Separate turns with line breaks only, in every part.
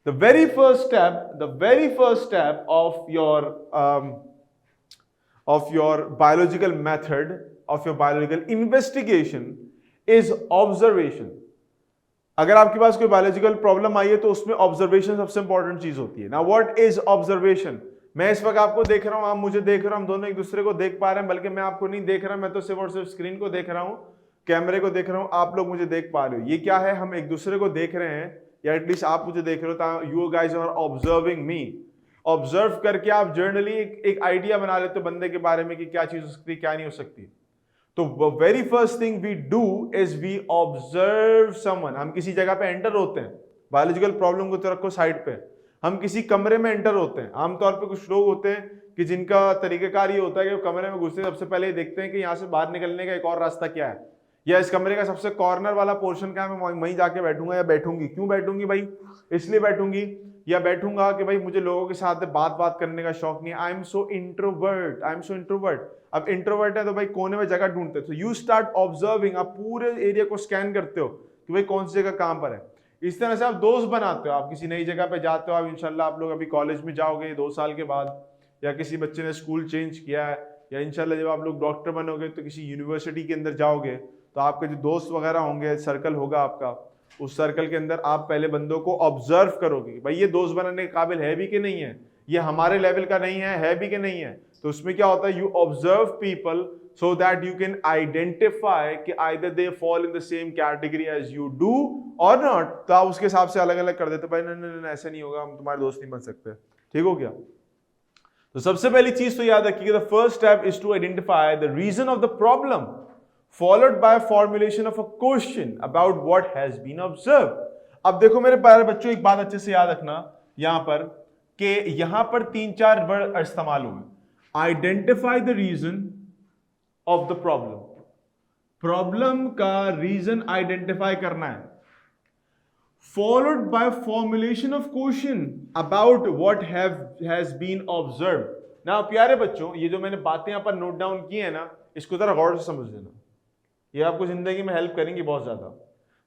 the very first step of your biological method, of your biological investigation is observation. अगर आपके पास कोई biological problem आई है तो उसमें ऑब्जर्वेशन सबसे इंपॉर्टेंट चीज होती है. Now what is observation? मैं इस वक्त आपको देख रहा हूं, आप मुझे देख रहे हो, हम दोनों एक दूसरे को देख पा रहे हैं, बल्कि मैं आपको नहीं देख रहा, मैं तो सिर्फ और सिर्फ स्क्रीन को देख रहा हूं, कैमरे को देख रहा हूं, आप लोग मुझे देख पा रहे हो. ये क्या है? हम एक दूसरे को देख रहे हैं, या एटलीस्ट आप मुझे देख रहे हो, you guys are observing me. Observe करके आप जर्नली एक आइडिया बना लेते हो बंदे के बारे में कि क्या चीज हो सकती है, क्या नहीं हो सकती. तो very first thing we do is we observe someone. हम किसी जगह पे एंटर होते हैं, बायोलॉजिकल प्रॉब्लम को तो रखो साइड पे, हम किसी कमरे में एंटर होते हैं. आमतौर पे कुछ लोग होते हैं कि जिनका तरीकेकार ये होता है कि वो कमरे में घुसते सबसे पहले देखते हैं कि यहाँ से बाहर निकलने का एक और रास्ता क्या है, या इस कमरे का सबसे कॉर्नर वाला पोर्शन क्या है, मैं वहीं जाके बैठूंगा या बैठूंगी. क्यों बैठूंगी भाई? इसलिए बैठूंगी या बैठूंगा कि भाई मुझे लोगों के साथ बात करने का शौक नहीं है. I am so introvert. अब इंट्रोवर्ट है तो भाई कोने में जगह ढूंढते हैं. तो यू स्टार्ट ऑब्जर्विंग, आप पूरे एरिया को स्कैन करते हो कि भाई कौन सी जगह कहां पर है. इस तरह से आप दोस्त बनाते हो. आप किसी नई जगह पे जाते हो, आप इंशाल्लाह आप लोग अभी कॉलेज में जाओगे 2 साल के बाद, या किसी बच्चे ने स्कूल चेंज किया है, या इंशाल्लाह जब आप लोग डॉक्टर बनोगे तो किसी यूनिवर्सिटी के अंदर जाओगे, तो आपके जो दोस्त वगैरह होंगे, सर्कल होगा आपका, उस सर्कल के अंदर आप पहले बंदों को ऑब्जर्व करोगे भाई ये दोस्त बनाने के काबिल है भी कि नहीं है, ये हमारे लेवल का नहीं है भी कि नहीं है. तो उसमें क्या होता है, you observe people so that you can identify कि either they fall in the same category as you do or not. तो आप उसके हिसाब से अलग अलग कर देते, भाई नहीं ऐसा नहीं होगा, हम तुम्हारे दोस्त नहीं बन सकते. ठीक हो गया? तो सबसे पहली चीज तो याद रखिए, the first step is to identify the reason of the problem followed by formulation of a question about what has been observed. अब देखो मेरे प्यारे बच्चों, एक बात अच्छे से याद रखना यहां पर, कि यहां पर 3-4 वर्ड इस्तेमाल हुए. Identify the reason of the problem. Problem का रीजन आइडेंटिफाई करना है, followed by formulation of question about what has been observe. ना प्यारे बच्चों, ये जो मैंने बातें यहां पर नोट डाउन की है ना, इसको जरा गौर से समझ लेना, ये आपको जिंदगी में हेल्प करेंगी बहुत ज्यादा.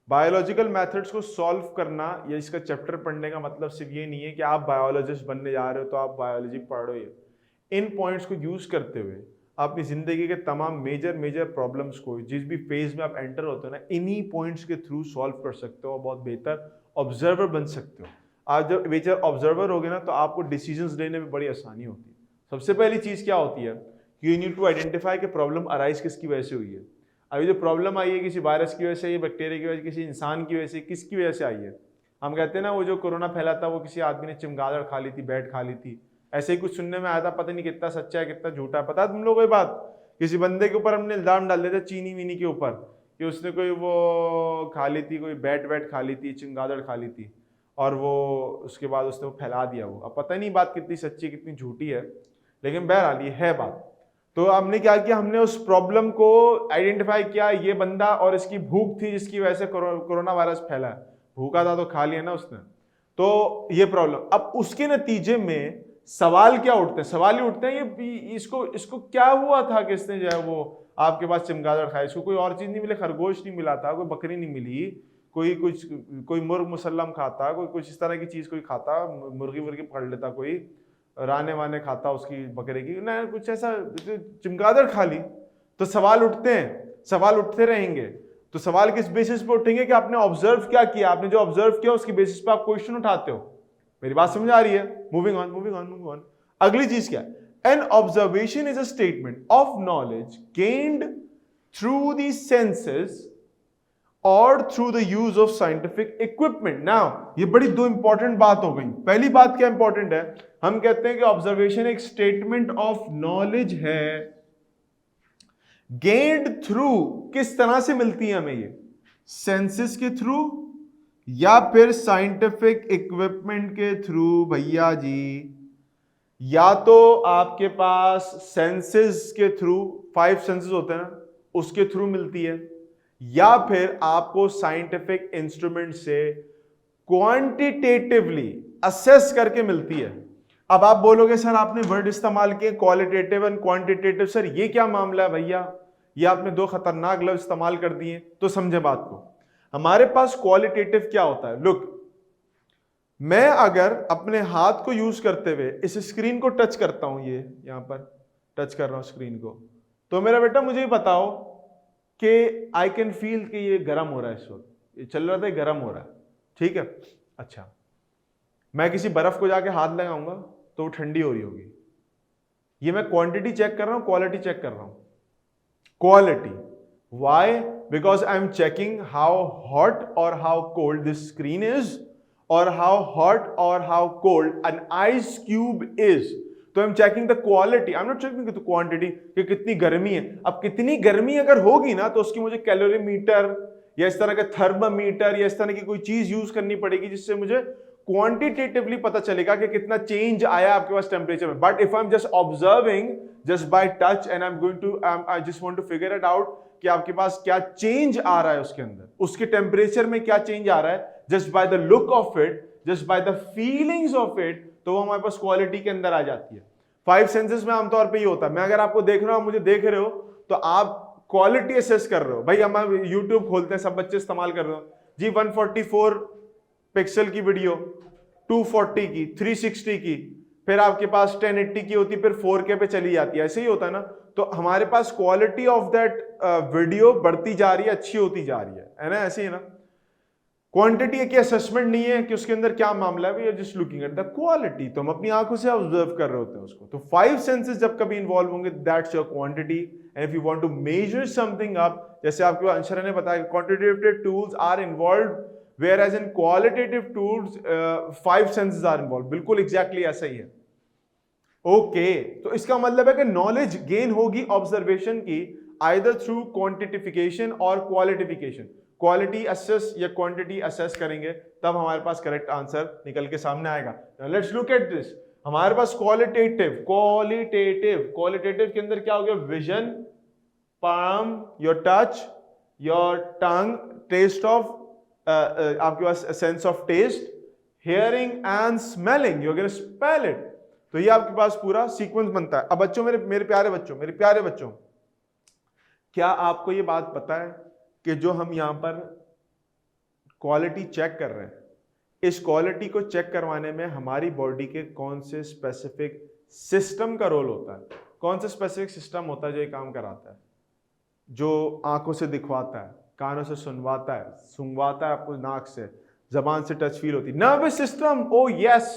बायोलॉजिकल मेथड्स को सॉल्व करना या इसका चैप्टर पढ़ने का मतलब सिर्फ ये नहीं है कि आप बायोलॉजिस्ट बनने जा रहे हो तो आप बायोलॉजी पढ़ रहे हो. इन पॉइंट्स को यूज करते हुए अपनी जिंदगी के तमाम मेजर प्रॉब्लम्स को, जिस भी फेज में आप एंटर होते हो ना, इन्हीं पॉइंट्स के थ्रू सॉल्व कर सकते हो, बहुत बेहतर ऑब्जर्वर बन सकते हो. आप जब बेहतर ऑब्जर्वर होगे ना तो आपको डिसीजंस लेने में बड़ी आसानी होती है. सबसे पहली चीज क्या होती है कि यू नीड टू आइडेंटिफाई कि प्रॉब्लम अराइज किसकी वजह से हुई है. अभी जो प्रॉब्लम आई है किसी वायरस की वजह से, बैक्टीरिया की वजह से, किसी इंसान की वजह से, किसकी वजह से आई है? हम कहते हैं ना वो जो कोरोना फैला था वो किसी आदमी ने चमगादड़ खा ली थी, बैट खा ली थी, ऐसे ही कुछ सुनने में आया था. पता नहीं कितना सच्चा है कितना झूठा है. पता है तुम लोग कोई बात, किसी बंदे के ऊपर हमने इल्जाम डाल दिया था चीनी वीनी के ऊपर कि उसने कोई वो खा ली थी, कोई बैट खा ली थी, चमगादड़ खा ली थी, और वो उसके बाद उसने वो फैला दिया. वो अब पता नहीं बात कितनी सच्ची कितनी झूठी है, लेकिन बहरहाल ये है बात. तो हमने क्या किया, हमने उस प्रॉब्लम को आइडेंटिफाई किया, ये बंदा और इसकी भूख थी जिसकी वजह से कोरोना वायरस फैला है. भूखा था तो खा लिया ना उसने, तो ये प्रॉब्लम. अब उसके नतीजे में सवाल क्या उठते हैं? सवाल ही उठते हैं ये इसको क्या हुआ था कि इसने जो है वो आपके पास चमगादड़ खाया, इसको कोई और चीज नहीं मिली, खरगोश नहीं मिला था, कोई बकरी नहीं मिली, कोई मुर्ग मुसल्लम खाता, कोई कुछ इस तरह की चीज कोई खाता, मुर्गी मुर्गी पकड़ लेता, कोई राने वाने खाता उसकी बकरे की ना, कुछ ऐसा चमगादड़ खा ली. तो सवाल उठते हैं, सवाल उठते रहेंगे. तो सवाल किस बेसिस पे उठेंगे कि आपने ऑब्जर्व क्या किया, आपने जो ऑब्जर्व किया उसकी बेसिस पे आप क्वेश्चन उठाते हो. मेरी बात समझ आ रही है? Moving on. अगली चीज क्या है? An observation is a statement of knowledge gained through the senses और through the use of scientific equipment. Now ये बड़ी 2 इंपॉर्टेंट बात हो गई. पहली बात क्या इंपॉर्टेंट है, हम कहते हैं कि ऑब्जर्वेशन एक स्टेटमेंट ऑफ नॉलेज है, गेन्ड थ्रू, किस तरह से मिलती है हमें ये? सेंसेस के थ्रू या फिर साइंटिफिक इक्विपमेंट के थ्रू. भैया जी, या तो आपके पास सेंसेस के थ्रू, 5 सेंसेस होते हैं ना, उसके थ्रू मिलती है, या फिर आपको साइंटिफिक इंस्ट्रूमेंट से क्वांटिटेटिवली असेस करके मिलती है. अब आप बोलोगे सर आपने वर्ड इस्तेमाल किए क्वालिटेटिव एंड क्वांटिटेटिव, सर ये क्या मामला है भैया, ये आपने 2 खतरनाक लफ्ज इस्तेमाल कर दिए. तो समझे बात को, हमारे पास क्वालिटेटिव क्या होता है? लुक, मैं अगर अपने हाथ को यूज करते हुए इस स्क्रीन को टच करता हूं, ये यहां पर टच कर रहा हूं स्क्रीन को, तो मेरा बेटा मुझे बताओ कि आई कैन फील कि ये गर्म हो रहा है, इस वक्त ये चल रहा था, गर्म हो रहा है, ठीक है। अच्छा, मैं किसी बर्फ को जाके हाथ लगाऊंगा तो वो ठंडी हो रही होगी। ये मैं क्वांटिटी चेक कर रहा हूं, क्वालिटी चेक कर रहा हूं। Quality, why? Because I am checking how hot और how cold this screen is, और हाउ हॉट और how cold an ice cube is. तो I am checking the quality, I am not checking the quantity कि कितनी गर्मी है। अब कितनी गर्मी अगर होगी ना तो उसकी मुझे कैलोरीमीटर या इस तरह के थर्मामीटर या इस तरह की कोई चीज यूज करनी पड़ेगी जिससे मुझे क्वांटिटेटिवली पता चलेगा कि कितना चेंज आया आपके पास टेम्परेचर में। But if I am just observing just by touch and I am going to I just want to figure it out कि आपके पास क्या चेंज आ रहा है उसके अंदर, उसके टेम्परेचर में क्या चेंज आ रहा है, just by the look of it, just by the feelings of it, तो वो हमारे पास क्वालिटी के अंदर आ जाती है। 5 सेंसेस में आमतौर पे ये होता है। मैं अगर आपको देख रहा हूं, मुझे देख रहे हो, तो आप क्वालिटी असेस कर रहे हो। भाई हम यूट्यूब खोलते हैं, सब बच्चे इस्तेमाल कर रहे हो जी, 144 पिक्सल की वीडियो, 240 की, 360 की, फिर आपके पास 1080 की होती, फिर 4K पे चली जाती है, ऐसे ही होता है ना। तो हमारे पास क्वालिटी ऑफ दैट वीडियो बढ़ती जा रही है, अच्छी होती जा रही है ना, ऐसे ही ना। क्वांटिटी की असेसमेंट नहीं है कि उसके अंदर क्या मामला है, we are just looking at the quality, तो हम अपनी आंखों से ऑब्जर्व कर रहे होते हैं उसको। तो 5 सेंसेस जब कभी इन्वॉल्व होंगे, that's your quantity. And if you want to measure something up, जैसे आपके अंशरा ने बताया, quantitative tools are involved whereas in qualitative tools 5 senses are involved। बिल्कुल एग्जैक्टली ऐसा ही है। ओके, तो इसका मतलब है कि नॉलेज गेन होगी ऑब्जर्वेशन की आइदर थ्रू क्वांटिटिफिकेशन और क्वालिटिफिकेशन। क्वालिटी असेस या क्वांटिटी असेस करेंगे तब हमारे पास करेक्ट आंसर निकल के सामने आएगा। Let's look at this. हमारे पास क्वालिटेटिव के अंदर क्या हो गया? Vision, palm, your touch, your tongue, taste of आपके पास sense of taste, hearing and smelling, you are going to spell it. तो ये आपके पास पूरा सीक्वेंस बनता है। अब बच्चों, मेरे प्यारे बच्चों, क्या आपको ये बात पता है कि जो हम यहां पर क्वालिटी चेक कर रहे हैं, इस क्वालिटी को चेक करवाने में हमारी बॉडी के कौन से स्पेसिफिक सिस्टम का रोल होता है? कौन सा स्पेसिफिक सिस्टम होता है जो ये काम कराता है? जो आंखों से दिखवाता है, कानों से सुनवाता है, सुंगवाता है आपको नाक से, जबान से टच फील होती है। नर्वस सिस्टम, ओ यस,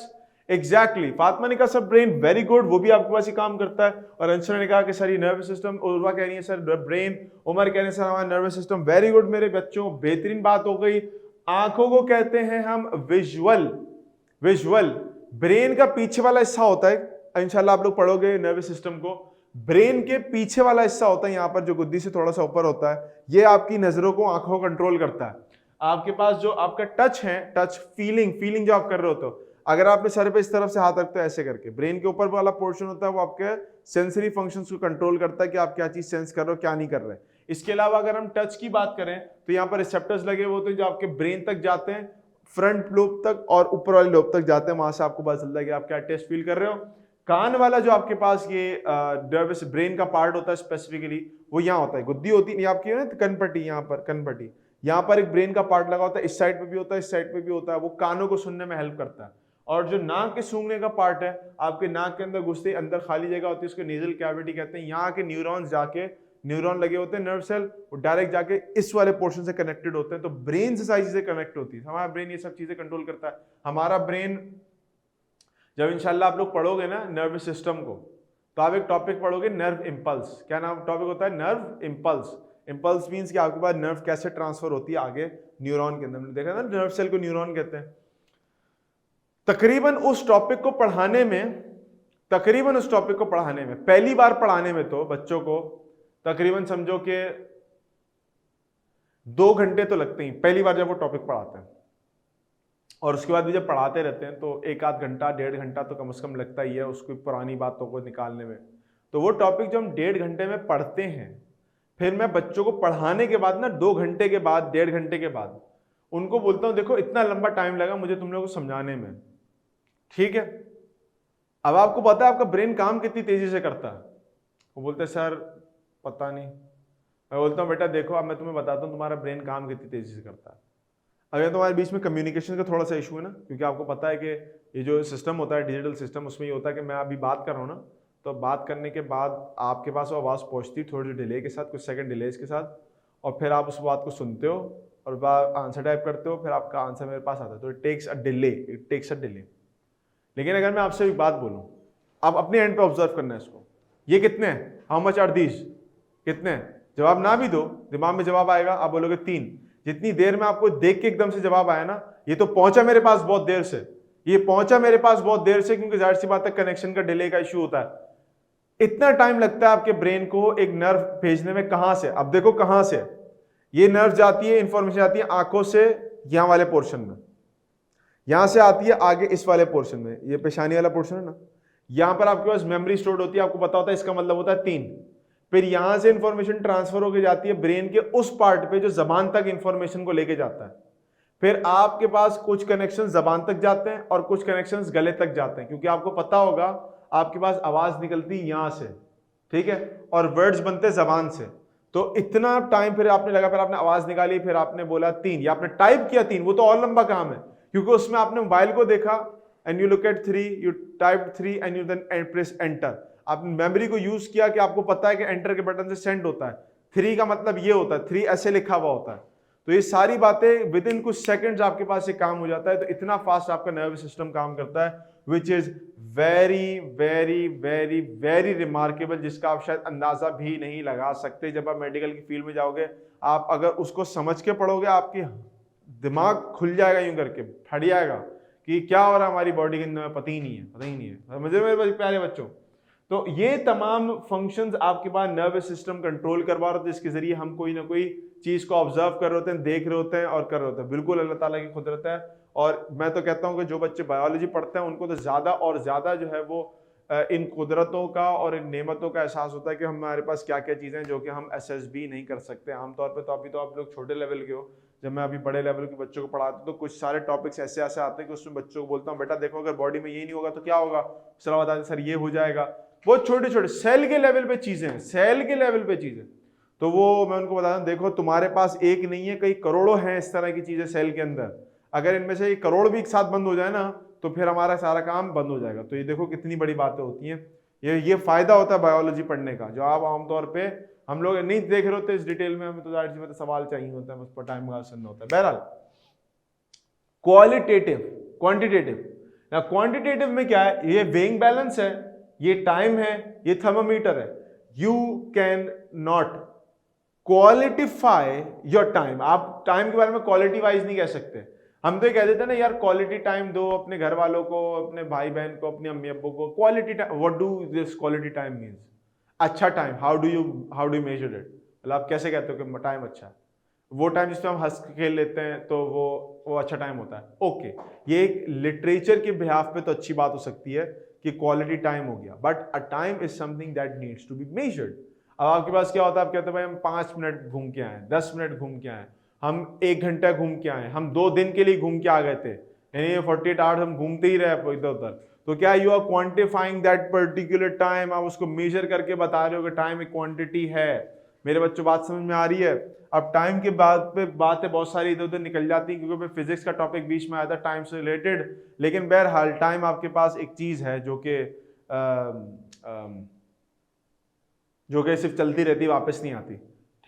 एग्जैक्टली। फातिमा ने कहा सर ब्रेन, वेरी गुड, वो भी आपके पास ही काम करता है। और अंशरा ने कहा कि सर ये नर्वस सिस्टम, उर्वा कह रही है सर ब्रेन, उमर कह रहे हैं सर हमारा नर्वस सिस्टम। वेरी गुड मेरे बच्चों, बेहतरीन बात हो गई। आंखों को कहते हैं हम विजुअल। ब्रेन का पीछे वाला हिस्सा होता है, इंशाल्लाह आप लोग पढ़ोगे नर्वस सिस्टम को। ब्रेन के पीछे वाला हिस्सा होता है, यहां पर जो गुद्दी से थोड़ा सा ऊपर होता है, ये आपकी नजरों को, आंखों को कंट्रोल करता है। आपके पास जो आपका टच है, टच फीलिंग जो आप कर रहे होते हो, अगर आपने सर पे इस तरफ से हाथ रखते हो ऐसे करके, ब्रेन के ऊपर वाला पोर्शन होता है वो आपके सेंसरी फंक्शंस को कंट्रोल करता है कि आप क्या चीज सेंस कर रहे हो, क्या नहीं कर रहे। इसके अलावा अगर हम टच की बात करें तो यहाँ पर रिसेप्टर्स लगे हुए होते हैं जो आपके ब्रेन तक जाते हैं, फ्रंट लोब तक और ऊपर वाले लोब तक जाते हैं, वहां से आपको पता चलता है कि आप क्या टेस्ट फील कर रहे हो। कान वाला जो आपके पास ये नर्वस ब्रेन का पार्ट होता है स्पेसिफिकली, वो यहाँ होता है, गुद्दी होती है आपकी ना कनपट्टी, यहाँ पर कनपट्टी, यहाँ पर एक ब्रेन का पार्ट लगा होता है, इस साइड पे भी होता है, इस साइड पे भी होता है, वो कानों को सुनने में हेल्प करता है। और जो नाक के सूंघने का पार्ट है, आपके नाक के अंदर घुसते अंदर खाली जगह होती है, उसको नेजल कैविटी कहते हैं। यहाँ के न्यूरॉन्स जाके, न्यूरॉन लगे होते हैं, नर्व सेल, वो डायरेक्ट जाके इस वाले पोर्शन से कनेक्टेड होते हैं। तो ब्रेन से सारी चीजें कनेक्ट होती है। हमारा ब्रेन ये सब चीजें कंट्रोल करता है। हमारा ब्रेन, जब इंशाल्लाह आप लोग पढ़ोगे ना नर्वस सिस्टम को, तो आप एक टॉपिक पढ़ोगे नर्व इंपल्स। क्या नाम टॉपिक होता है? Nerve impulse. इंपल्स मींस कि आपके पास नर्व कैसे ट्रांसफर होती है आगे न्यूरॉन के अंदर। हमने देखा ना नर्व सेल को न्यूरॉन कहते हैं। तकरीबन उस टॉपिक को पढ़ाने में पहली बार पढ़ाने में तो बच्चों को तकरीबन समझो कि 2 घंटे तो लगते ही, पहली बार जब वो टॉपिक पढ़ाते हैं। और उसके बाद भी जब पढ़ाते रहते हैं तो 1 आध घंटा, 1.5 घंटा तो कम से कम लगता ही है उसको पुरानी बातों को निकालने में। तो वो टॉपिक जो हम 1.5 घंटे में पढ़ते हैं, फिर मैं बच्चों को पढ़ाने के बाद ना 2 घंटे के बाद, 1.5 घंटे के बाद उनको बोलता हूं देखो इतना लंबा टाइम लगा मुझे तुम लोगों को समझाने में, ठीक है। अब आपको पता है आपका ब्रेन काम कितनी तेजी से करता है? वो बोलते हैं सर पता नहीं। मैं बोलता हूं बेटा देखो अब मैं तुम्हें बताता हूं तुम्हारा ब्रेन काम कितनी तेजी से करता है। अगर तुम्हारे बीच में कम्युनिकेशन का थोड़ा सा इशू है ना, क्योंकि आपको पता है कि ये जो सिस्टम होता है डिजिटल सिस्टम, उसमें ये होता है कि मैं अभी बात कर रहा हूँ ना, तो बात करने के बाद आपके पास वो आवाज़ पहुँचती थोड़ी डिले के साथ, कुछ सेकंड डिलेज के साथ, और फिर आप उस बात को सुनते हो और बात आंसर टाइप करते हो, फिर आपका आंसर मेरे पास आता है, तो इट टेक्स अ डिले। लेकिन अगर मैं आपसे एक बात बोलूँ, आप अपने एंड पे ऑब्जर्व करना है इसको, ये कितने हैं, हाउ मच आर दीज, कितने हैं, जवाब ना भी दो, दिमाग में जवाब आएगा, आप बोलोगे 3। जितनी देर में आपको देख के एकदम से जवाब आया ना, ये तो पहुंचा मेरे पास बहुत देर से, ये पहुंचा मेरे पास बहुत देर से, क्योंकि जाहिर सी बात है कनेक्शन का डिले का इशू होता है। इतना टाइम लगता है आपके ब्रेन को एक नर्व भेजने में, कहां से, अब देखो कहां से ये नर्व जाती है, इंफॉर्मेशन आती है आंखों से, यहां वाले पोर्शन में, यहां से आती है आगे इस वाले पोर्शन में, ये पेशानी वाला पोर्शन है ना, यहां पर आपके पास मेमोरी स्टोर्ड होती है, आपको पता होता है, इसका मतलब होता है 3। फिर यहां से इंफॉर्मेशन ट्रांसफर होकर जाती है ब्रेन के उस पार्ट पे जो जबान तक इंफॉर्मेशन को लेके जाता है। फिर आपके पास कुछ कनेक्शन जबान तक जाते हैं और कुछ कनेक्शंस गले तक जाते हैं, क्योंकि आपको पता होगा आपके पास आवाज निकलती यहां से, ठीक है, और वर्ड्स बनते जबान से। तो इतना टाइम फिर आपने लगा, फिर आपने आवाज निकाली, फिर आपने बोला 3, या आपने टाइप किया 3, वो तो और लंबा काम है, क्योंकि उसमें आपने मोबाइल को देखा and you look at 3, you type 3 and you then press enter. आपने मेमोरी को यूज किया कि आपको पता है कि एंटर के बटन से सेंड होता है, 3 का मतलब ये होता है, 3 ऐसे लिखा हुआ होता है। तो ये सारी बातें विद इन कुछ सेकंड्स आपके पास ये काम हो जाता है। तो इतना फास्ट आपका नर्वस सिस्टम काम करता है, which is very very very very remarkable, जिसका आप शायद अंदाजा भी नहीं लगा सकते। जब आप मेडिकल की फील्ड में जाओगे, आप अगर उसको समझ के पढ़ोगे, आपकी दिमाग खुल जाएगा, यूं करके फट जाएगा कि क्या हो रहा है हमारी बॉडी के अंदर, पता ही नहीं है। समझ रहे मेरे प्यारे बच्चों? तो ये तमाम फंक्शंस आपके पास नर्वस सिस्टम कंट्रोल करवा रहे होते हैं, जिसके जरिए हम कोई ना कोई चीज को ऑब्जर्व कर रहे होते हैं, देख रहे होते हैं और कर रहे होते हैं। बिल्कुल अल्लाह ताला की कुदरत है। और मैं तो कहता हूं कि जो बच्चे बायोलॉजी पढ़ते हैं उनको तो ज्यादा और ज्यादा जो है वो इन कुदरतों का और इन नेमतों का एहसास होता है कि हमारे पास क्या क्या चीजें हैं जो कि हम असेस भी नहीं कर सकते आमतौर पर। तो अभी तो आप लोग छोटे लेवल के हो, जब मैं अभी बड़े लेवल के बच्चों को पढ़ाता हूँ तो कुछ सारे टॉपिक्स ऐसे ऐसे आते हैं कि उसमें बच्चों को बोलता हूँ, बेटा देखो अगर बॉडी में ये नहीं होगा तो क्या होगा, सलाह बताते सर ये हो जाएगा। बहुत छोटे छोटे सेल के लेवल पे चीजें हैं, सेल के लेवल पे चीजें। तो वो मैं उनको बताता हूँ, देखो तुम्हारे पास एक नहीं है, कई करोड़ों हैं इस तरह की चीजें सेल के अंदर। अगर इनमें से 1 करोड़ भी एक साथ बंद हो जाए ना, तो फिर हमारा सारा काम बंद हो जाएगा। तो ये देखो कितनी बड़ी बातें होती हैं। ये फायदा होता है बायोलॉजी पढ़ने का, जो आप आमतौर पे हम लोग नहीं देख रहे होते इस डिटेल में। हमें तो जाहिर सी बात है सवाल चाहिए होता है, उस पर टाइम करना होता है। बहरहाल क्वालिटेटिव, क्वांटिटेटिव। क्वांटिटेटिव में क्या है, ये वेइंग बैलेंस है, ये टाइम है, ये थर्मोमीटर है। You can not qualitify your time. आप टाइम के बारे में क्वालिटी वाइज नहीं कह सकते। हम तो ये कह देते हैं ना यार क्वालिटी टाइम दो अपने घर वालों को, अपने भाई बहन को, अपने अम्मी अब्बू को। Quality time, what do this quality time means? अच्छा time, how do you measure it? मतलब आप कैसे कहते हो कि टाइम अच्छा है? वो टाइम जिसमें हम हंस खेल लेते हैं तो वो अच्छा टाइम होता है। ओके, ये एक लिटरेचर के बिहाफ पे तो अच्छी बात हो सकती है कि क्वालिटी टाइम हो गया, but a time is something that needs to be measured. अब आपके पास क्या होता है, आप कहते हैं भाई हम 5 मिनट घूम के आए, 10 मिनट घूम के आए, हम 1 घंटा घूम के आए, हम 2 दिन के लिए घूम के आ गए थे, यानी 48 आवर्स हम घूमते ही रहे इधर उधर। तो क्या you are quantifying that particular time? आप उसको मेजर करके बता रहे हो कि टाइम एक क्वांटिटी है। मेरे बच्चों बात समझ में आ रही है? अब टाइम के बाद पे बातें बहुत सारी इधर उधर निकल जाती हैं, क्योंकि फिजिक्स का टॉपिक बीच में आया था टाइम से रिलेटेड। लेकिन बहरहाल टाइम आपके पास एक चीज है जो कि सिर्फ चलती रहती है, वापस नहीं आती।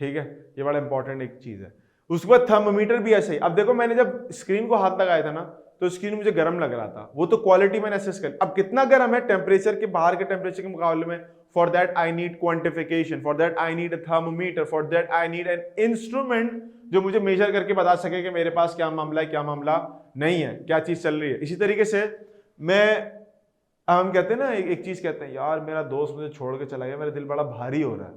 ठीक है, ये बड़ा इंपॉर्टेंट एक चीज है। उसके बाद थर्मोमीटर भी ऐसे ही। अब देखो मैंने जब स्क्रीन को हाथ लगाया था ना, तो स्क्रीन मुझे गर्म लग रहा था, वो तो क्वालिटी मैंने असेस कर। अब कितना गर्म है टेम्परेचर के, बाहर के टेम्परेचर के मुकाबले में, for that I need quantification, for that I need a thermometer, for that I need an instrument जो मुझे मेजर करके बता सके कि मेरे पास क्या मामला है, क्या मामला नहीं है, क्या चीज चल रही है। इसी तरीके से हम कहते हैं ना, एक चीज कहते हैं, यार मेरा दोस्त मुझे छोड़ के चला गया, मेरा दिल बड़ा भारी हो रहा है,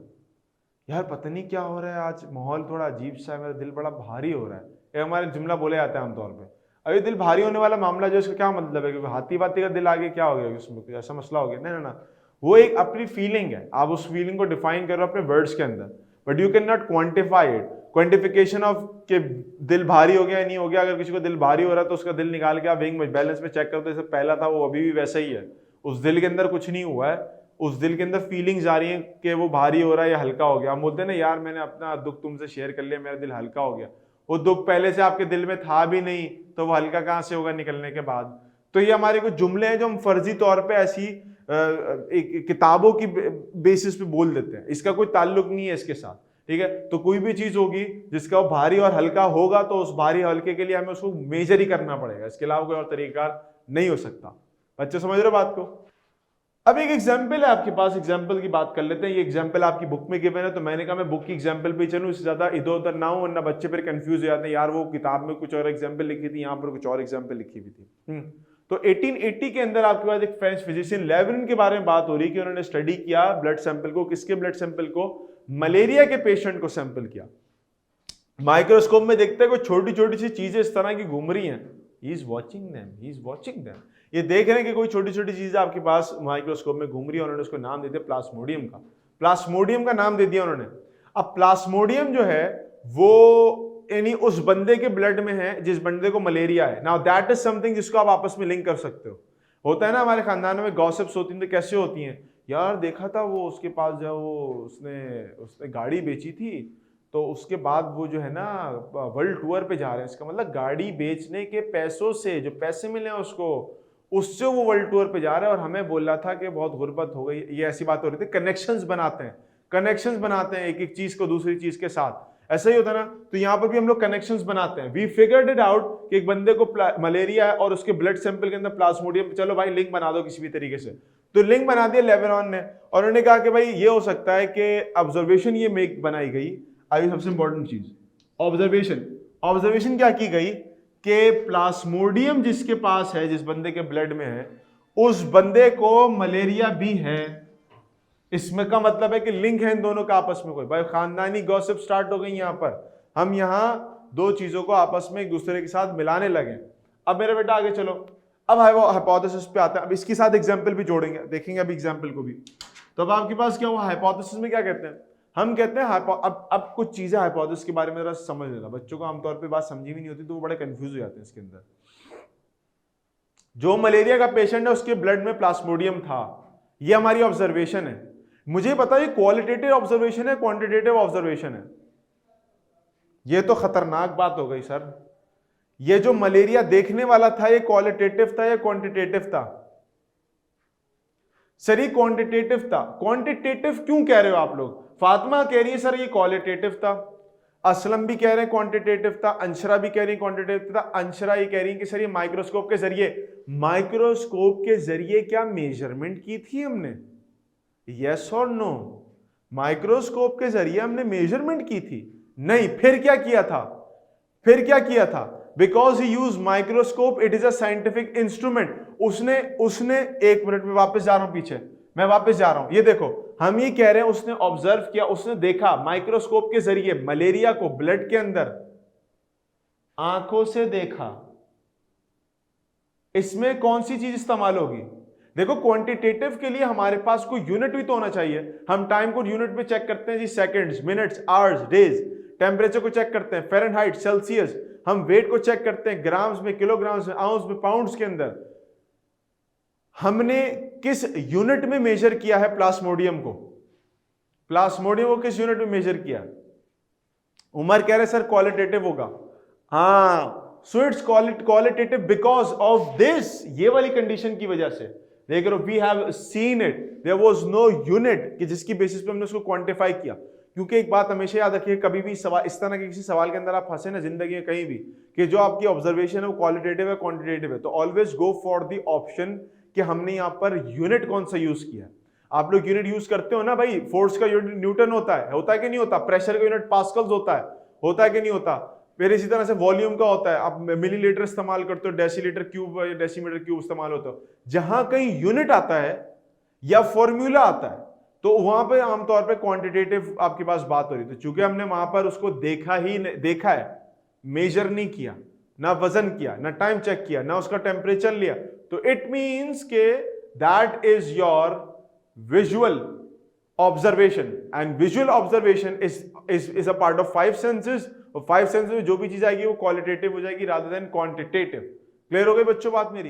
यार पता नहीं क्या हो रहा है, आज माहौल थोड़ा अजीब सा है, मेरा दिल बड़ा भारी हो रहा है। ये हमारे जुमला बोले जाते हैं आमतौर पर। अभी दिल भारी होने वाला मामला जो, इसका क्या मतलब है? क्योंकि हाथी वाती का दिल आगे क्या हो गया, उसमें कुछ ऐसा मसला हो गया? नहीं ना, वो एक अपनी फीलिंग है, आप उस फीलिंग को डिफाइन करो अपने वर्ड्स के अंदर, but you can not quantify it. Quantification of के दिल भारी हो गया या नहीं हो गया, अगर किसी को दिल भारी हो रहा है तो उसका दिल निकाल के आप वेइंग बैलेंस में चेक करते, जैसे पहला था वो अभी भी वैसा ही है, उस दिल के अंदर कुछ नहीं हुआ है, उस दिल के अंदर फीलिंग्स आ रही हैं कि वो भारी हो रहा है या हल्का हो गया। हम बोलते हैं ना यार मैंने अपना दुख तुमसे शेयर कर लिया, मेरा दिल हल्का हो गया, वो दुख पहले से आपके दिल में था भी नहीं तो वो हल्का कहां से होगा निकलने के बाद। तो ये हमारे कुछ जुमले हैं जो हम फर्जी तौर पे ऐसी किताबों की बेसिस पे बोल देते हैं, इसका कोई ताल्लुक नहीं है इसके साथ, ठीक है। तो कोई भी चीज होगी जिसका वो भारी और हल्का होगा तो उस भारी हल्के के लिए हमें उसको मेजर ही करना पड़ेगा, इसके अलावा कोई और तरीका नहीं हो सकता। बच्चे समझ रहे हो बात को? अब एक एग्जाम्पल है आपके पास, एग्जाम्पल की बात कर लेते हैं। ये एग्जाम्पल आपकी बुक में गिवन है तो मैंने कहा मैं बुक की एग्जाम्पल पे चलूं, इससे ज्यादा इधर उधर ना हो, वरना बच्चे फिर कंफ्यूज हो जाते हैं, यार वो किताब में कुछ और एग्जाम्पल लिखी थी, यहाँ पर कुछ और एग्जाम्पल लिखी हुई थी। तो 1880 के अंदर आपके पास एक फ्रेंच फिजिशियन लेवरिन के बारे में बात हो रही कि उन्होंने स्टडी किया ब्लड सैंपल को, किसके ब्लड सैंपल को? मलेरिया के पेशेंट को सैंपल किया। माइक्रोस्कोप में देखते हैं कोई छोटी छोटी सी चीजें इस तरह की घूम रही हैं, ही इज वॉचिंग देम, ये देख रहे हैं कि कोई छोटी छोटी चीजें आपके पास माइक्रोस्कोप में घूम रही है। उन्होंने उसको नाम दे दिया प्लाज्मोडियम का, प्लाज्मोडियम का नाम दे दिया उन्होंने। अब प्लाज्मोडियम जो है वो यानी उस बंदे के ब्लड में है जिस बंदे को मलेरिया है। नाउ दैट इज समथिंग जिसको आप आपस में लिंक कर सकते हो। होता है ना हमारे खानदान में गॉसिप्स होती हैं, तो कैसे होती हैं, यार देखा था वो उसके पास जो वो उसने गाड़ी बेची थी तो उसके बाद वो जो है ना वर्ल्ड टूर पे जा रहे हैं। इसका मतलब गाड़ी बेचने के पैसों से जो पैसे मिले हैं उसको, उससे वो वर्ल्ड टूर पे जा रहा है और हमें बोल रहा था कि बहुत गुर्बत हो गई। ये ऐसी बात हो रही थी। कनेक्शंस बनाते हैं एक एक चीज को दूसरी चीज के साथ, ऐसा ही होता है ना। तो यहां पर भी हम लोग कनेक्शंस बनाते हैं। वी फिगर्ड इट आउट कि एक बंदे को मलेरिया है और उसके ब्लड सैंपल के अंदर प्लाज्मोडियम, चलो भाई लिंक बना दो किसी भी तरीके से। तो लिंक बना दिया लेवेरॉन ने और उन्होंने कहा कि भाई ये हो सकता है कि ऑब्जर्वेशन ये मेक बनाई गई। आई सबसे इंपॉर्टेंट चीज ऑब्जर्वेशन क्या की गई कि प्लाज्मोडियम जिसके पास है, जिस बंदे के ब्लड में है, उस बंदे को मलेरिया भी है। इसमें का मतलब है कि लिंक है इन दोनों का आपस में। कोई भाई खानदानी गॉसिप स्टार्ट हो गई यहां पर, हम यहां दो चीजों को आपस में एक दूसरे के साथ मिलाने लगे। अब मेरे बेटा आगे चलो, अब हाइपोथेसिस पे आता है। अब इसके साथ एग्जांपल भी जोड़ेंगे, देखेंगे अभी एग्जांपल को भी। तो अब आपके पास क्या हुआ, हाइपोथेसिस में क्या कहते हैं, हम कहते हैं अब कुछ चीजें हाइपोथेसिस के बारे में जरा समझ लेना। बच्चों को आमतौर पर बात समझी भी नहीं होती तो वो बड़े कंफ्यूज हो जाते हैं इसके अंदर। जो मलेरिया का पेशेंट है उसके ब्लड में प्लाज्मोडियम था, ये हमारी ऑब्जर्वेशन है। मुझे पता है क्वालिटेटिव ऑब्जर्वेशन है क्वांटिटेटिव ऑब्जर्वेशन है, ये तो खतरनाक बात हो गई सर। ये जो मलेरिया देखने वाला था ये क्वालिटेटिव था या क्वांटिटेटिव था? सर ये क्वांटिटेटिव था। क्वांटिटेटिव क्यों कह रहे हो आप लोग? फातिमा कह रही है सर ये क्वालिटेटिव था, असलम भी कह रहे हैं क्वांटिटेटिव था, अंशरा भी कह रही है क्वांटिटेटिव था। अंशरा ये कह रही है कि सर ये माइक्रोस्कोप के जरिए क्या मेजरमेंट की थी हमने? यस और नो? माइक्रोस्कोप के जरिए हमने मेजरमेंट की थी? नहीं। फिर क्या किया था? Because he use microscope, it is a scientific instrument. उसने एक मिनट में वापस जा रहा हूं, ये देखो हम ये कह रहे हैं उसने ऑब्जर्व किया, उसने देखा माइक्रोस्कोप के जरिए मलेरिया को ब्लड के अंदर, आंखों से देखा। इसमें कौन सी चीज इस्तेमाल होगी? देखो क्वांटिटेटिव के लिए हमारे पास कोई यूनिट भी तो होना चाहिए। हम टाइम को यूनिट में चेक करते हैं जी, seconds, minutes, hours, days. Temperature को चेक करते हैं फ़ारेनहाइट, सेल्सियस। हम वेट को चेक करते हैं ग्राम्स में, किलोग्राम्स में, आउंस में, पाउंड्स के अंदर। हमने किस यूनिट में मेजर किया है प्लाज्मोडियम को? किस यूनिट में मेजर किया? उमर कह रहे सर क्वालिटेटिव होगा। हाँ, so it's qualitative because of this, ये वाली कंडीशन की वजह से। देख रहे हो, we have seen it, there was no unit कि जिसकी बेसिस पे हमने उसको क्वांटिफाई किया। क्योंकि एक बात हमेशा याद रखिए, कभी भी सवाल इस तरह के किसी सवाल के अंदर आप फंसे ना जिंदगी में कहीं भी, कि जो आपकी ऑब्जर्वेशन है वो क्वालिटेटिव है क्वांटिटेटिव है, तो always go for the option कि हमने यहाँ पर यूनिट कौन सा यूज किया। आप लोग यूनिट यूज करते हो ना भाई, फोर्स का यूनिट न्यूटन होता है कि नहीं होता? प्रेशर का यूनिट पास्कल्स होता है कि नहीं होता? फिर इसी तरह से वॉल्यूम का होता है, आप मिलीलीटर इस्तेमाल करते हो, डेसीलीटर क्यूब या डेसीमीटर क्यूब इस्तेमाल होता है। जहां कहीं यूनिट आता है या फॉर्मूला आता है तो वहां पे आमतौर पे क्वांटिटेटिव आपके पास बात हो रही है। तो चूंकि हमने वहां पर उसको देखा है, मेजर नहीं किया, ना वजन किया, ना टाइम चेक किया, ना उसका टेम्परेचर लिया, तो इट मींस के that is your visual observation. And visual observation is a part of 5 senses. और 5 सेंसेस में जो भी चीज आएगी वो क्वालिटेटिव हो जाएगी रादर देन क्वांटिटेटिव। क्लियर हो गई बच्चों बात मेरी?